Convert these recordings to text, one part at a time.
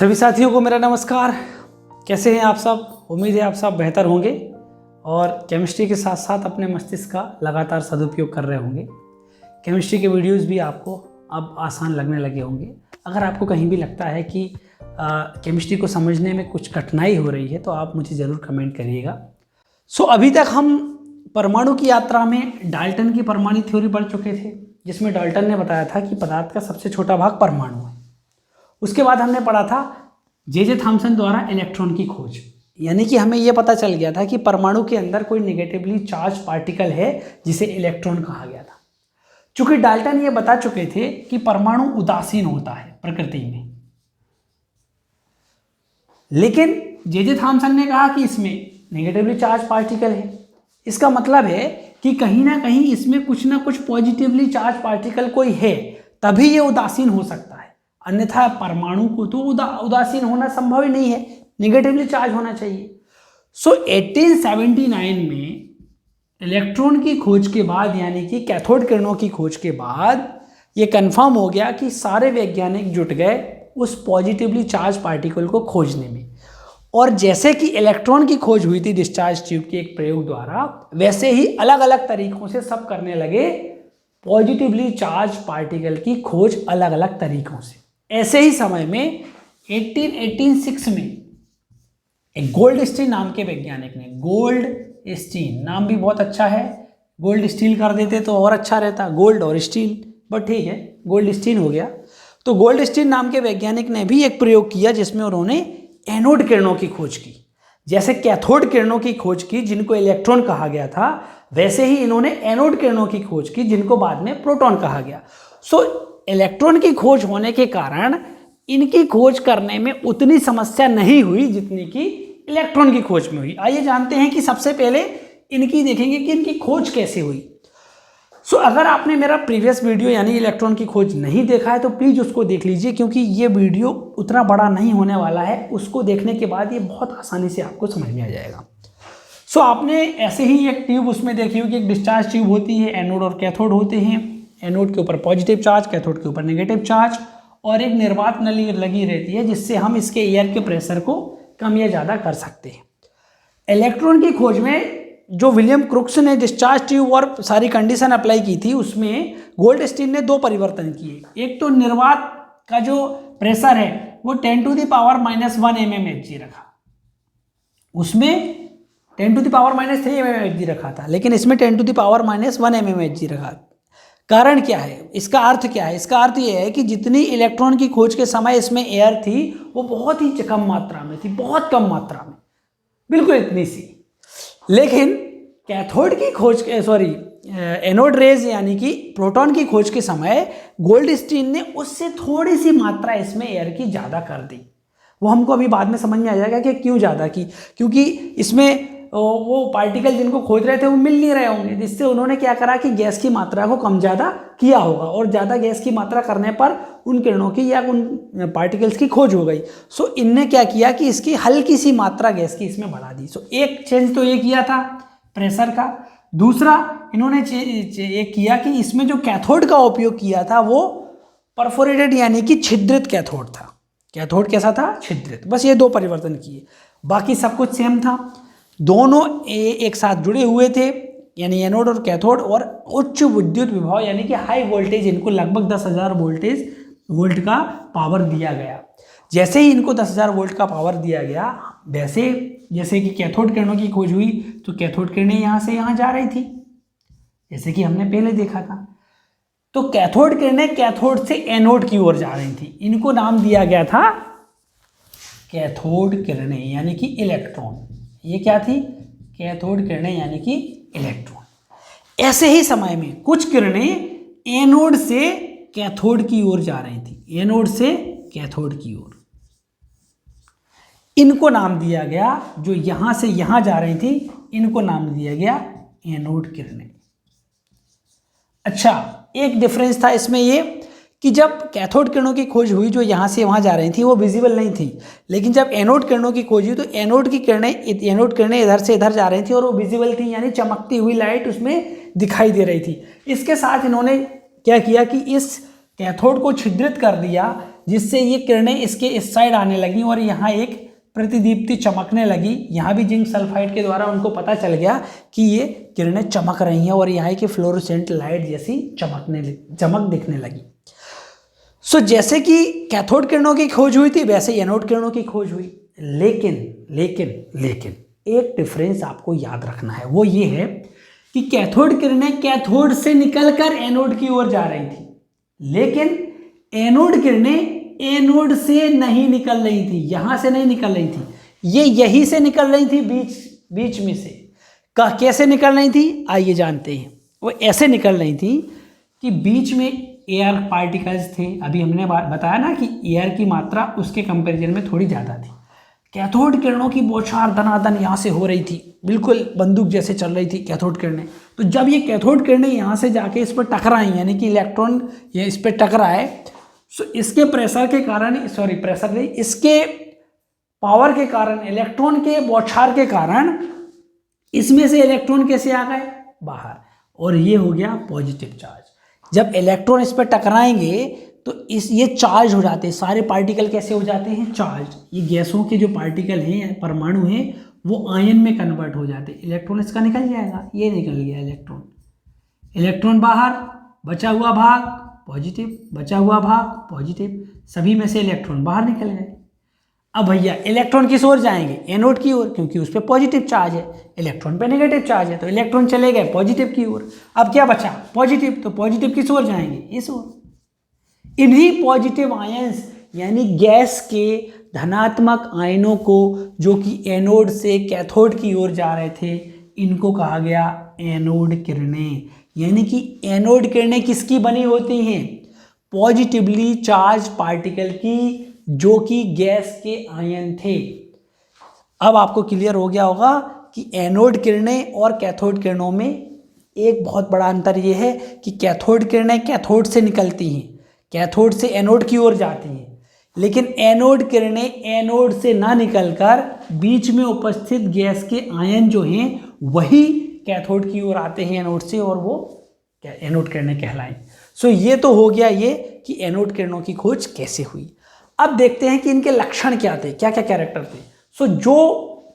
सभी साथियों को मेरा नमस्कार। कैसे हैं आप सब? उम्मीद है आप सब बेहतर होंगे और केमिस्ट्री के साथ साथ अपने मस्तिष्क का लगातार सदुपयोग कर रहे होंगे। केमिस्ट्री के वीडियोस भी आपको अब आसान लगने लगे होंगे। अगर आपको कहीं भी लगता है कि केमिस्ट्री को समझने में कुछ कठिनाई हो रही है तो आप मुझे ज़रूर कमेंट करिएगा। अभी तक हम परमाणु की यात्रा में डाल्टन की परमाणु थ्योरी पढ़ चुके थे, जिसमें डाल्टन ने बताया था कि पदार्थ का सबसे छोटा भाग परमाणु है। उसके बाद हमने पढ़ा था जे थॉम्सन द्वारा इलेक्ट्रॉन की खोज, यानी कि हमें यह पता चल गया था कि परमाणु के अंदर कोई नेगेटिवली चार्ज पार्टिकल है जिसे इलेक्ट्रॉन कहा गया था। चूंकि डाल्टन ये बता चुके थे कि परमाणु उदासीन होता है प्रकृति में, लेकिन जे थॉम्सन ने कहा कि इसमें नेगेटिवली चार्ज पार्टिकल है। इसका मतलब है कि कहीं ना कहीं इसमें कुछ ना कुछ पॉजिटिवली चार्ज पार्टिकल कोई है, तभी ये उदासीन हो सकता है। अन्यथा परमाणु को तो उदासीन होना संभव ही नहीं है, नेगेटिवली चार्ज होना चाहिए। 1879 में इलेक्ट्रॉन की खोज के बाद, यानी कि कैथोड किरणों की खोज के बाद, ये कंफर्म हो गया कि सारे वैज्ञानिक जुट गए उस पॉजिटिवली चार्ज पार्टिकल को खोजने में। और जैसे कि इलेक्ट्रॉन की खोज हुई थी डिस्चार्ज ट्यूब के एक प्रयोग द्वारा, वैसे ही अलग अलग तरीकों से सब करने लगे पॉजिटिवली चार्ज पार्टिकल की खोज अलग अलग तरीकों से। ऐसे ही समय में 1886 में एक गोल्डस्टीन नाम के वैज्ञानिक ने, गोल्डस्टीन नाम भी बहुत अच्छा है, गोल्ड स्टील कर देते तो और अच्छा रहता, गोल्ड और स्टील, बट ठीक है गोल्डस्टीन हो गया। तो गोल्डस्टीन नाम के वैज्ञानिक ने भी एक प्रयोग किया जिसमें उन्होंने एनोड किरणों की खोज की। जैसे कैथोड किरणों की खोज की जिनको इलेक्ट्रॉन कहा गया था, वैसे ही इन्होंने एनोड किरणों की खोज की जिनको बाद में प्रोटॉन कहा गया। इलेक्ट्रॉन की खोज होने के कारण इनकी खोज करने में उतनी समस्या नहीं हुई जितनी कि इलेक्ट्रॉन की खोज में हुई। आइए जानते हैं कि सबसे पहले इनकी देखेंगे कि इनकी खोज कैसे हुई। अगर आपने मेरा प्रीवियस वीडियो यानी इलेक्ट्रॉन की खोज नहीं देखा है तो प्लीज़ उसको देख लीजिए, क्योंकि ये वीडियो उतना बड़ा नहीं होने वाला है। उसको देखने के बाद ये बहुत आसानी से आपको समझ में आ जाएगा। आपने ऐसे ही एक ट्यूब उसमें देखी होगी, एक डिस्चार्ज ट्यूब होती है, एनोड और कैथोड होते हैं। एनोड के ऊपर पॉजिटिव चार्ज, कैथोड के ऊपर नेगेटिव चार्ज, और एक निर्वात नली लगी रहती है जिससे हम इसके एयर के प्रेशर को कम या ज़्यादा कर सकते हैं। इलेक्ट्रॉन की खोज में जो विलियम क्रुक्स ने डिस्चार्ज ट्यूब और सारी कंडीशन अप्लाई की थी, उसमें गोल्डस्टीन ने दो परिवर्तन किए। एक तो निर्वात का जो प्रेशर है वो 10⁻⁻⁻1 mmHg रखा, उसमें 10⁻³ mmHg रखा था, लेकिन इसमें 10⁻⁻1 mmHg रखा। कारण क्या है? इसका अर्थ क्या है? इसका अर्थ यह है कि जितनी इलेक्ट्रॉन की खोज के समय इसमें एयर थी वो बहुत ही कम मात्रा में थी, बहुत कम मात्रा में, बिल्कुल इतनी सी। लेकिन कैथोड की खोज एनोड रेज यानी कि प्रोटॉन की खोज के समय गोल्डस्टीन ने उससे थोड़ी सी मात्रा इसमें एयर की ज़्यादा कर दी। वो हमको अभी बाद में समझ में आ जाएगा कि क्यों ज़्यादा की, क्योंकि इसमें वो पार्टिकल जिनको खोज रहे थे वो मिल नहीं रहे होंगे, जिससे उन्होंने क्या करा कि गैस की मात्रा को कम ज़्यादा किया होगा, और ज़्यादा गैस की मात्रा करने पर उन किरणों की या उन पार्टिकल्स की खोज हो गई। इनने क्या किया कि इसकी हल्की सी मात्रा गैस की इसमें बढ़ा दी। एक चेंज तो ये किया था प्रेशर का। दूसरा इन्होंने ये किया कि इसमें जो कैथोड का उपयोग किया था वो परफोरेटेड यानी कि छिद्रित कैथोड था। कैथोड कैसा था? छिद्रित। बस ये दो परिवर्तन किए, बाकी सब कुछ सेम था। दोनों एक साथ जुड़े हुए थे, यानी एनोड और कैथोड, और उच्च विद्युत विभव यानी कि हाई वोल्टेज, इनको लगभग 10,000 वोल्ट का पावर दिया गया। जैसे ही इनको 10,000 वोल्ट का पावर दिया गया, वैसे जैसे कि कैथोड किरणों की खोज हुई तो कैथोड किरणें यहाँ से यहाँ जा रही थी, जैसे कि हमने पहले देखा था। तो कैथोड किरणें कैथोड से एनोड की ओर जा रही थी, इनको नाम दिया गया था कैथोड किरणें यानी कि इलेक्ट्रॉन। ये क्या थी? कैथोड किरणें यानी कि इलेक्ट्रॉन। ऐसे ही समय में कुछ किरणें एनोड से कैथोड की ओर जा रही थी, एनोड से कैथोड की ओर, इनको नाम दिया गया। जो यहां से यहां जा रही थी इनको नाम दिया गया एनोड किरणें। अच्छा, एक डिफरेंस था इसमें ये कि जब कैथोड किरणों की खोज हुई जो यहाँ से वहाँ जा रही थी वो विजिबल नहीं थी, लेकिन जब एनोड किरणों की खोज हुई तो एनोड किरणें इधर से इधर जा रही थी और वो विजिबल थी, यानी चमकती हुई लाइट उसमें दिखाई दे रही थी। इसके साथ इन्होंने क्या किया कि इस कैथोड को छिद्रित कर दिया, जिससे ये किरणें इसके इस साइड आने लगी और यहाँ एक प्रतिदीप्ति चमकने लगी। यहाँ भी जिंक सल्फाइड के द्वारा उनको पता चल गया कि ये किरणें चमक रही हैं और यहाँ की फ्लोरोसेंट लाइट जैसी चमक दिखने लगी। सो जैसे कि कैथोड किरणों की खोज हुई थी वैसे एनोड किरणों की खोज हुई। लेकिन एक डिफरेंस आपको याद रखना है, वो ये है कि कैथोड किरणें कैथोड से निकलकर एनोड की ओर जा रही थी, लेकिन एनोड किरणें एनोड से नहीं निकल रही थी, यहां से नहीं निकल रही थी, ये यहीं से निकल रही थी, बीच में से। कैसे निकल रही थी आइए जानते हैं। वो ऐसे निकल रही थी कि बीच में एयर पार्टिकल्स थे। अभी हमने बताया ना कि एयर की मात्रा उसके कंपैरिजन में थोड़ी ज़्यादा थी। कैथोड किरणों की बौछार धनाधन यहाँ से हो रही थी, बिल्कुल बंदूक जैसे चल रही थी कैथोड किरणें। तो जब ये कैथोड किरणें यहाँ से जाके इस पर टकराई, यानी कि इलेक्ट्रॉन ये इस पर टकराए, सो इसके प्रेशर के कारण, प्रेशर नहीं, इसके पावर के कारण, इलेक्ट्रॉन के बौछार के कारण इसमें से इलेक्ट्रॉन कैसे आ गए बाहर, और ये हो गया पॉजिटिव चार्ज। जब इलेक्ट्रॉन इस पर टकराएंगे तो ये चार्ज हो जाते हैं, सारे पार्टिकल कैसे हो जाते हैं चार्ज। ये गैसों के जो पार्टिकल हैं, परमाणु हैं, वो आयन में कन्वर्ट हो जाते हैं। इलेक्ट्रॉन इसका निकल जाएगा, ये निकल गया इलेक्ट्रॉन बाहर, बचा हुआ भाग पॉजिटिव, बचा हुआ भाग पॉजिटिव, सभी में से इलेक्ट्रॉन बाहर निकल गए। अब भैया इलेक्ट्रॉन किस ओर जाएंगे, एनोड की ओर, क्योंकि उस पर पॉजिटिव चार्ज है, इलेक्ट्रॉन पे नेगेटिव चार्ज है, तो इलेक्ट्रॉन चले गए पॉजिटिव की ओर। अब क्या बचा पॉजिटिव, तो पॉजिटिव किस ओर जाएंगे, इस ओर। इन्हीं पॉजिटिव आयंस यानी गैस के धनात्मक आयनों को, जो कि एनोड से कैथोड की ओर जा रहे थे, इनको कहा गया एनोड किरणें। यानी कि एनोड किरणें किसकी बनी होती हैं, पॉजिटिवली चार्ज पार्टिकल की, जो कि गैस के आयन थे। अब आपको क्लियर हो गया होगा कि एनोड किरणें और कैथोड किरणों में एक बहुत बड़ा अंतर यह है कि कैथोड किरणें कैथोड से निकलती हैं, कैथोड से एनोड की ओर जाती हैं, लेकिन एनोड किरणें एनोड से ना निकलकर बीच में उपस्थित गैस के आयन जो हैं वही कैथोड की ओर आते हैं एनोड से, और वो एनोड किरणें कहलाएं। सो ये तो हो गया ये कि एनोड किरणों की खोज कैसे हुई। अब देखते हैं कि इनके लक्षण क्या थे, क्या क्या कैरेक्टर थे। सो जो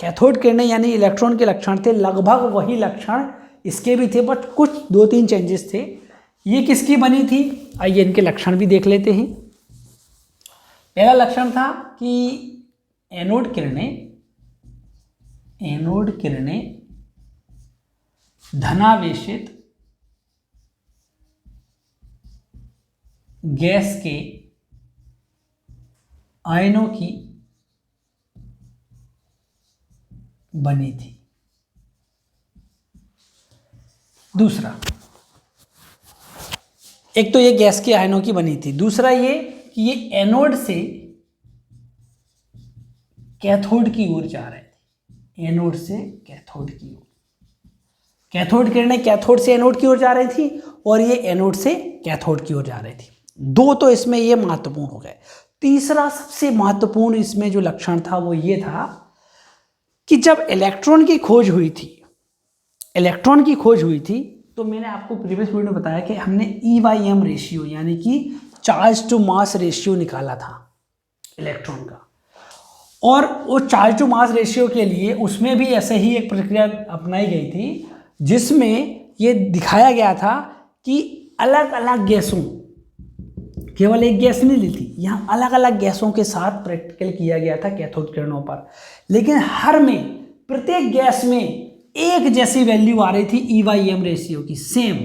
कैथोड किरणें यानी इलेक्ट्रॉन के लक्षण थे, लगभग वही लक्षण इसके भी थे, बट कुछ 2-3 चेंजेस थे। ये किसकी बनी थी, आइए इनके लक्षण भी देख लेते हैं। पहला लक्षण था कि एनोड किरणें धनावेशित गैस के आयनों की बनी थी। दूसरा, एक तो ये गैस के आयनों की बनी थी, दूसरा ये कि ये एनोड से कैथोड की ओर जा रहे थे, एनोड से कैथोड की ओर। कैथोड किरणें कैथोड से एनोड की ओर जा रही थी और ये एनोड से कैथोड की ओर जा रही थी। दो तो इसमें ये महत्वपूर्ण हो गए। तीसरा सबसे महत्वपूर्ण इसमें जो लक्षण था वो ये था कि जब इलेक्ट्रॉन की खोज हुई थी तो मैंने आपको प्रीवियस वीडियो में बताया कि हमने E/m रेशियो यानी कि चार्ज टू मास रेशियो निकाला था इलेक्ट्रॉन का, और वो चार्ज टू मास रेशियो के लिए उसमें भी ऐसे ही एक प्रक्रिया अपनाई गई थी, जिसमें ये दिखाया गया था कि अलग अलग गैसों, केवल एक गैस नहीं ली थी, यहाँ अलग अलग गैसों के साथ प्रैक्टिकल किया गया था कैथोड किरणों पर, लेकिन हर में प्रत्येक गैस में एक जैसी वैल्यू आ रही थी E/m रेशियो की, सेम।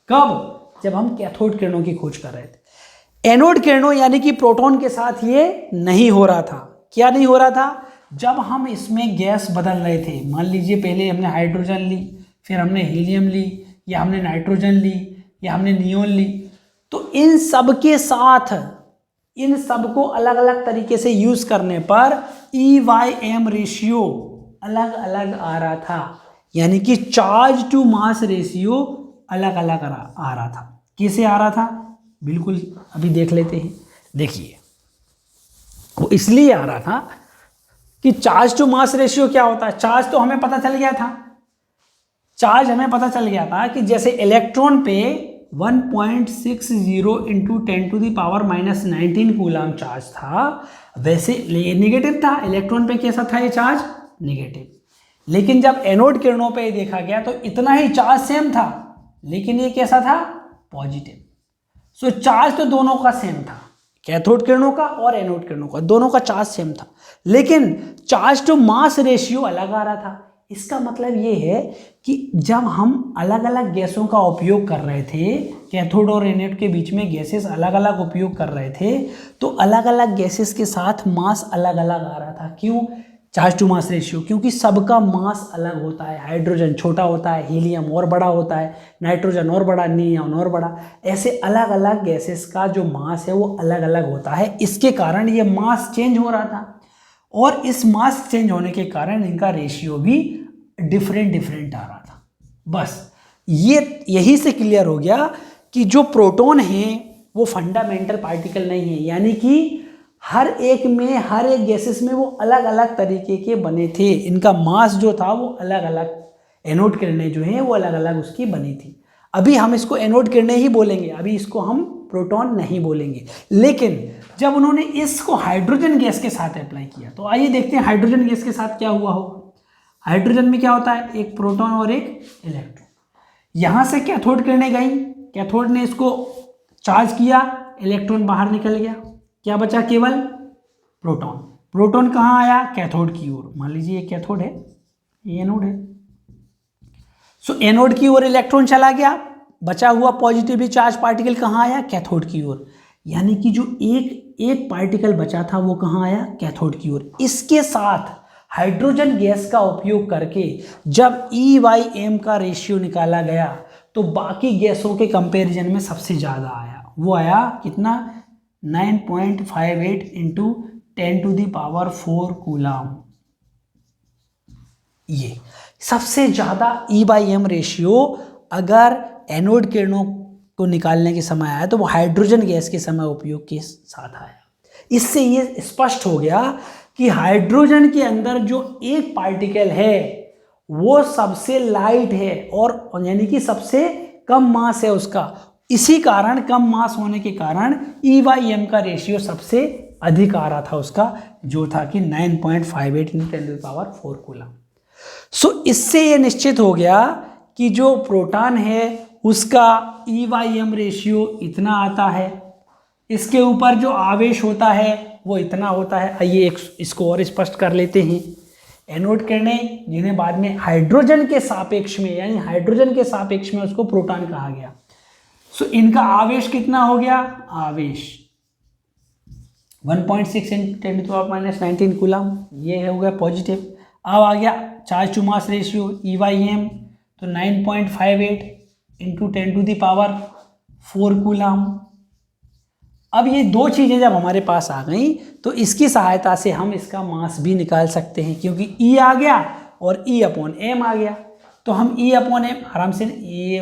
कब? जब हम कैथोड किरणों की खोज कर रहे थे। एनोड किरणों यानी कि प्रोटॉन के साथ ये नहीं हो रहा था। क्या नहीं हो रहा था? जब हम इसमें गैस बदल रहे थे, मान लीजिए पहले हमने हाइड्रोजन ली, फिर हमने हीलियम ली, या हमने नाइट्रोजन ली, या हमने नियोन ली, तो इन सब के साथ इन सब को अलग अलग तरीके से यूज करने पर E/m रेशियो अलग अलग आ रहा था, यानी कि चार्ज टू मास रेशियो अलग अलग आ रहा था। कैसे आ रहा था? बिल्कुल अभी देख लेते हैं। देखिए, वो इसलिए आ रहा था कि चार्ज टू मास रेशियो क्या होता है। चार्ज तो हमें पता चल गया था, चार्ज हमें पता चल गया था कि जैसे इलेक्ट्रॉन पे 1.60 इंटू 10⁻⁻19 कूलाम चार्ज था, वैसे नेगेटिव था। इलेक्ट्रॉन पे कैसा था ये चार्ज? नेगेटिव। लेकिन जब एनोड किरणों पे देखा गया तो इतना ही चार्ज सेम था, लेकिन ये कैसा था? पॉजिटिव। सो चार्ज तो दोनों का सेम था, कैथोड किरणों का और एनोड किरणों का, दोनों का चार्ज सेम था, लेकिन चार्ज टू मास रेशियो अलग आ रहा था। इसका मतलब ये है कि जब हम अलग अलग गैसों का उपयोग कर रहे थे, कैथोड और एनोड के बीच में गैसेस अलग अलग उपयोग कर रहे थे, तो अलग अलग गैसेस के साथ मास अलग अलग आ रहा था। क्यों? चार्ज टू मास रेशियो, क्योंकि सबका मास अलग होता है। हाइड्रोजन छोटा होता है, हीलियम और बड़ा होता है, नाइट्रोजन और बड़ा, नियॉन और बड़ा, ऐसे अलग अलग गैसेस का जो मास है वो अलग अलग होता है। इसके कारण ये मास चेंज हो रहा था, और इस मास चेंज होने के कारण इनका रेशियो भी डिफरेंट आ रहा था। बस यही से क्लियर हो गया कि जो प्रोटॉन है वो फंडामेंटल पार्टिकल नहीं है, यानी कि हर एक गैसेस में वो अलग अलग तरीके के बने थे। इनका मास जो था वो अलग अलग, एनोड किरणें जो हैं वो अलग अलग उसकी बनी थी। अभी हम इसको एनोड किरणें ही बोलेंगे, अभी इसको हम प्रोटॉन नहीं बोलेंगे। लेकिन जब उन्होंने इसको हाइड्रोजन गैस के साथ अप्लाई किया, तो आइए देखते हैं हाइड्रोजन गैस के साथ क्या हुआ होगा। हाइड्रोजन में क्या होता है? एक प्रोटॉन और एक इलेक्ट्रॉन। यहां से कैथोड किरणें गई, कैथोड ने इसको चार्ज किया, इलेक्ट्रॉन बाहर निकल गया, क्या बचा? केवल प्रोटॉन। प्रोटॉन कहाँ आया? कैथोड की ओर। मान लीजिए ये कैथोड है, ये एनोड है। सो एनोड की ओर इलेक्ट्रॉन चला गया, बचा हुआ पॉजिटिवली चार्ज पार्टिकल कहाँ आया? कैथोड की ओर। यानी कि जो एक पार्टिकल बचा था वो कहाँ आया? कैथोड की ओर। इसके साथ हाइड्रोजन गैस का उपयोग करके जब E/m का रेशियो निकाला गया तो बाकी गैसों के कंपैरिजन में सबसे ज़्यादा आया। वो आया कितना? 9.58 इंटू 10⁴ कूलाम। ये सबसे ज़्यादा E/m रेशियो अगर एनोड किरणों को निकालने के समय आया तो वो हाइड्रोजन गैस के समय उपयोग के साथ आया। इससे ये स्पष्ट हो गया कि हाइड्रोजन के अंदर जो एक पार्टिकल है वो सबसे लाइट है, और यानी कि सबसे कम मास है उसका। इसी कारण कम मास होने के कारण E/m का रेशियो सबसे अधिक आ रहा था उसका, जो था कि 9.58 इंटू 10⁴ कूलम। सो इससे ये निश्चित हो गया कि जो प्रोटॉन है उसका E/m रेशियो इतना आता है, इसके ऊपर जो आवेश होता है वो इतना होता है। आइए इसको और स्पष्ट कर लेते हैं। एनोड किरणें जिन्हें बाद में हाइड्रोजन के सापेक्ष में, यानी हाइड्रोजन के सापेक्ष में उसको प्रोटॉन कहा गया। सो इनका आवेश कितना हो गया? आवेश 1.6 इंटू 10⁻⁻19 कूलम, ये हो गया पॉजिटिव। अब आ गया charge to mass ratio E/m, तो 9.58 इंटू 10⁻⁴ कूलम। अब ये दो चीज़ें जब हमारे पास आ गई तो इसकी सहायता से हम इसका मास भी निकाल सकते हैं, क्योंकि E आ गया और E/m आ गया। तो हम E/m आराम से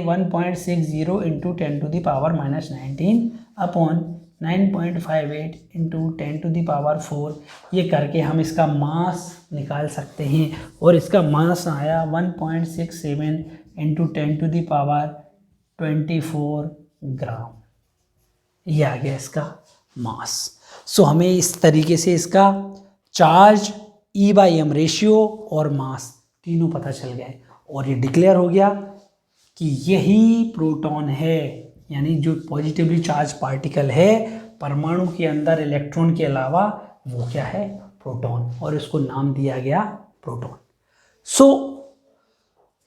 1.60 इंटू 10⁻⁻19 अपॉन 9.58 इंटू 10⁴ ये करके हम इसका मास निकाल सकते हैं, और इसका मास आया 1.67 इंटू 10⁻24 ग्राम। ये आ गया इसका मास। सो हमें इस तरीके से इसका चार्ज, E/m रेशियो और मास तीनों पता चल गए, और ये डिक्लेयर हो गया कि यही प्रोटॉन है, यानी जो पॉजिटिवली चार्ज पार्टिकल है परमाणु के अंदर इलेक्ट्रॉन के अलावा, वो क्या है? प्रोटॉन, और इसको नाम दिया गया प्रोटॉन। सो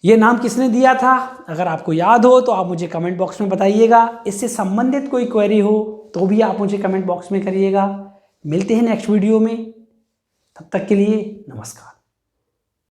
ये नाम किसने दिया था? अगर आपको याद हो तो आप मुझे कमेंट बॉक्स में बताइएगा। इससे संबंधित कोई क्वेरी हो तो भी आप मुझे कमेंट बॉक्स में करिएगा। मिलते हैं नेक्स्ट वीडियो में, तब तक के लिए नमस्कार।